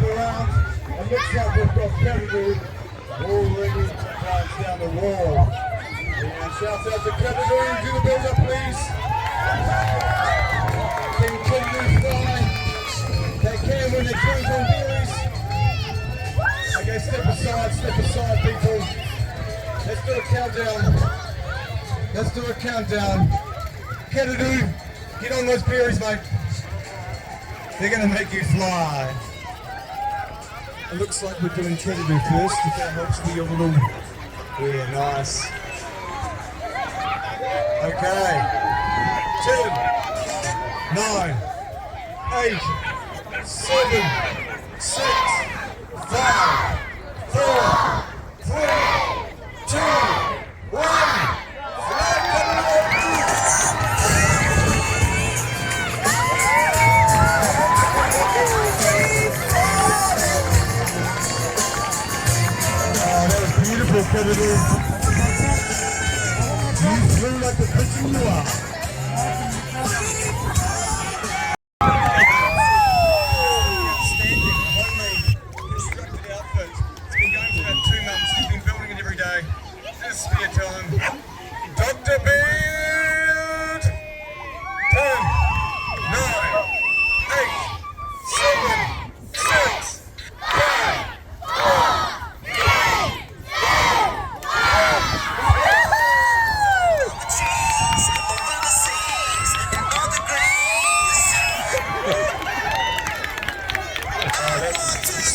gather around. It looks like we've got Kennedy already to drive down the wall. Yeah, shout out to Kennedy, do the build up please. Can Kennedy fly? They can when they cruise on wheelies. Okay, step aside people. Let's do a countdown. Let's do a countdown. Kennedy, get on those berries, mate. They're gonna make you fly. It looks like we're doing Kennedy first, if that helps with your little... Yeah, nice. Okay. 10, 9, 8, 7, 6, 5, 4, 3, 2, 1. Beautiful, Kennedy. You flew like the person you are. Outstanding, homemade, constructed outfit. It's been going for about 2 months. We've been building it every day. Just spare time. Dr. Beard! 10, 9, 8, 7, 6, 5, 4.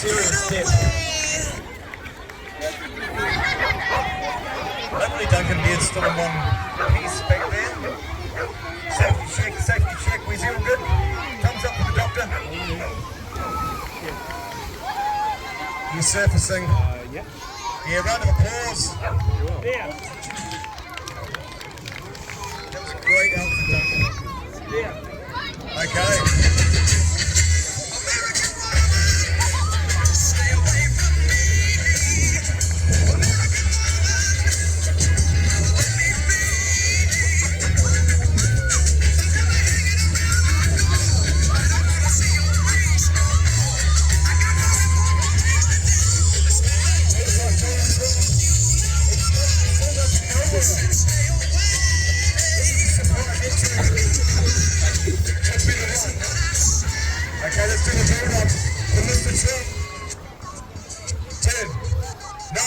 Serious step. Hopefully Duncan Beard's still in one piece back there. Safety check, we all good? Thumbs up for the doctor. You're surfacing. Yeah. Yeah, round of applause. Yeah. That was a great outfit, Duncan. Yeah. Okay. Okay, let's do the build up for Mr. Trump. 10, 9,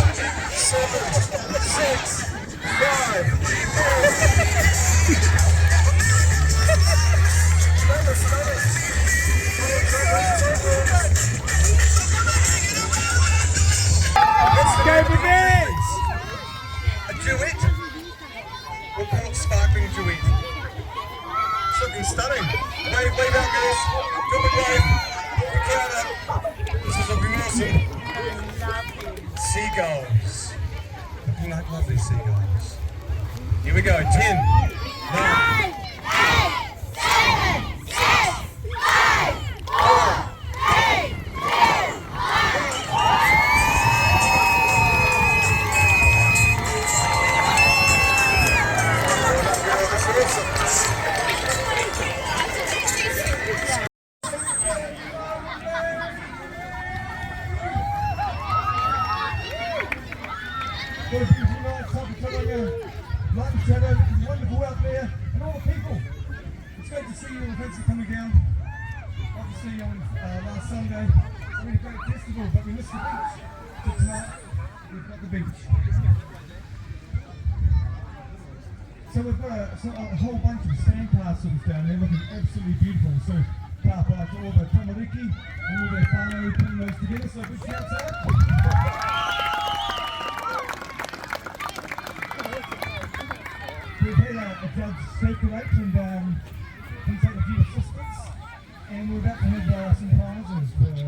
8, 7, 6, 5, 4. Let's go, Brigades! A duet? We'll call it sparkling duet. It's looking stunning. Wave out, girls. Do a wave. Put the crowd up. This is looking awesome. Seagulls. Looking like lovely seagulls. Here we go. 10, 9, 8, 7, 6, 5, 4, 3, 2. What a beautiful night, time to come on lunch, it's wonderful out there, and all the people. It's great to see you, the events are coming down. Like to see you on last Sunday. We had a great festival, but we missed the beach. So tonight, we've got the beach. So we've got a whole bunch of stand castles down there looking absolutely beautiful. So car park to all the tamariki and all their whānau putting those together, so big shouts out. We've had a judge circulate and he's had a few assistants, and we're about to have some prizes for the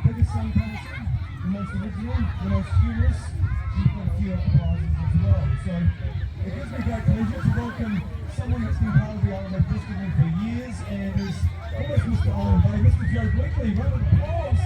biggest sun person, the most original, the most humorous, and we've got a few other prizes as well. So it gives me great pleasure to welcome someone that's been part of the Island Festival for years and is almost Mr. Island Bay, Mr. Joe Blakely. Round of applause.